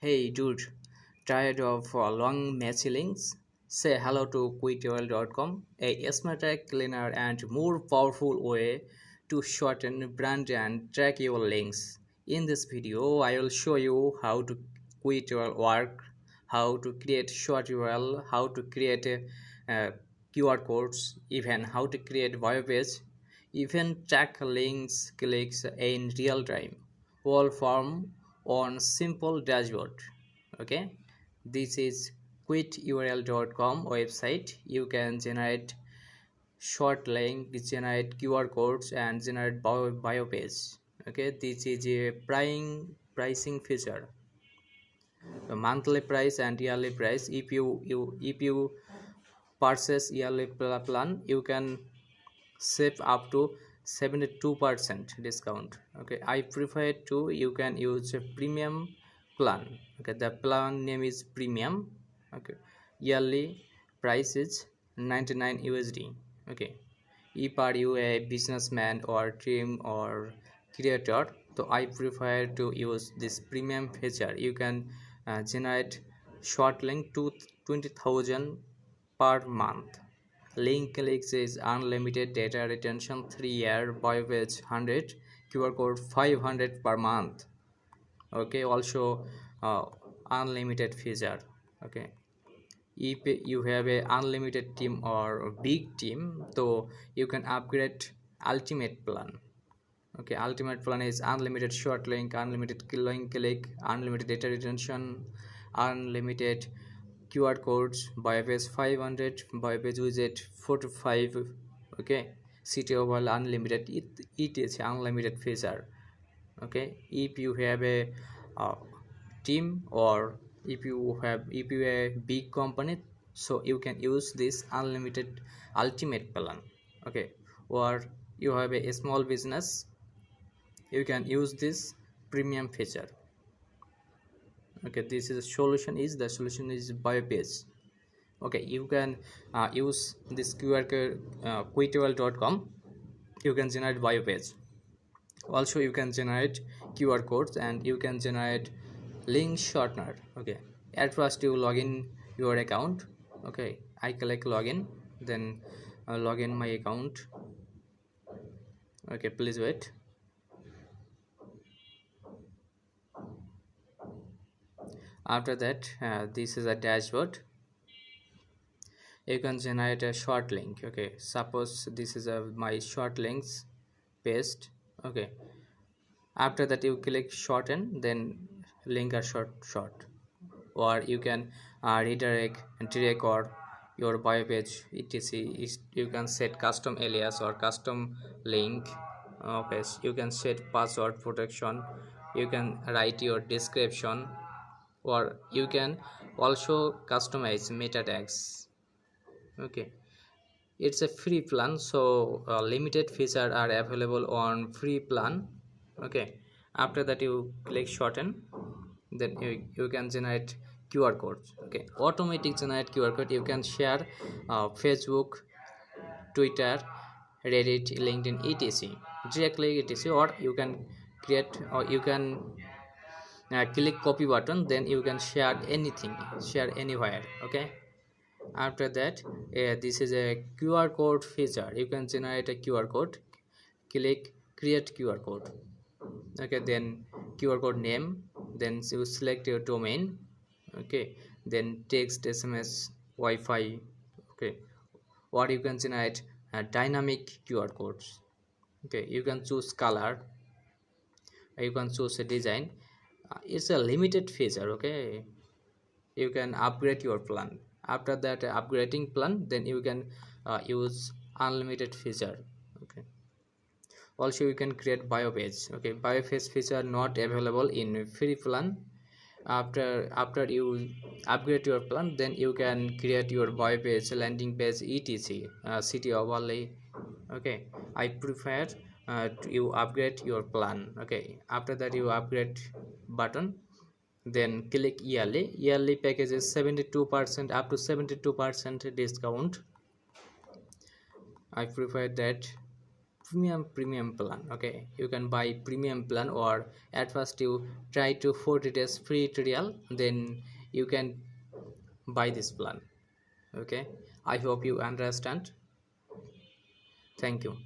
Hey dude, tired of long messy links? Say hello to QuitURL.com, a smarter, cleaner, and more powerful way to shorten, brand, and track your links. In this video, I will show you how to quit your work, how to create short URL, how to create QR codes, even how to create bio page, even track links clicks in real time, all from on simple dashboard. Okay, this is QuitURL.com website. You can generate short link, generate QR codes, and generate bio page. Okay, this is a pricing feature, the monthly price and yearly price. If you purchase yearly plan, you can save up to 72% discount. Okay, I prefer to you can use a premium plan. Okay, the plan name is premium. Okay, yearly price is 99 USD. Okay, if are you a businessman or team or creator, so I prefer to use this premium feature. You can generate short link to 20,000 per month. Link clicks is unlimited data retention 3-year, bio page 100, QR code 500 per month. Okay, also unlimited feature. Okay, if you have a unlimited team or a big team, so you can upgrade ultimate plan. Okay, ultimate plan is unlimited short link, unlimited link click, unlimited data retention, unlimited QR codes, bypass 500, bypass widget 45. Okay, city overall unlimited. It is unlimited feature. Okay, if you have a uh, team, or if you a big company, so you can use this unlimited ultimate plan. Okay, or you have a small business, you can use this premium feature. Okay, this is the solution is biopage. Okay, you can use this QR code, QuitURL.com. You can generate bio page. Also, you can generate QR codes, and you can generate link shortener. Okay, at first you log in your account. Okay, I click login, then log in my account. Okay, please wait. After that, this is a dashboard. You can generate a short link. Okay, suppose this is my short links paste. Okay, after that you click shorten, then link are short, or you can redirect direct or your bio page etc. You can set custom alias or custom link page. You can set password protection, you can write your description, or you can also customize meta tags. Okay, it's a free plan, so limited features are available on free plan. Okay, after that you click shorten, then you can generate QR codes. Okay, automatic generate QR code. You can share Facebook, Twitter, Reddit, LinkedIn, etc directly etc, or you can create, or you can click copy button, then you can share anything, share anywhere. Okay, after that this is a QR code feature. You can generate a QR code, click create QR code. Okay, then QR code name, then you select your domain. Okay, then text, SMS, Wi-Fi. Okay, or you can generate dynamic QR codes. Okay, you can choose color, you can choose a design. It's a limited feature. Okay, you can upgrade your plan. After that upgrading plan, then you can use unlimited feature. Okay, also you can create bio page. Okay, bio page feature not available in free plan. After you upgrade your plan, then you can create your bio page, landing page, etc city overlay. Okay, I prefer you upgrade your plan. Okay, after that you upgrade button, then click yearly package is 72%, up to 72% discount. I prefer that premium plan. Okay, you can buy premium plan, or at first you try to 40 days free trial, then you can buy this plan. Okay, I hope you understand. Thank you.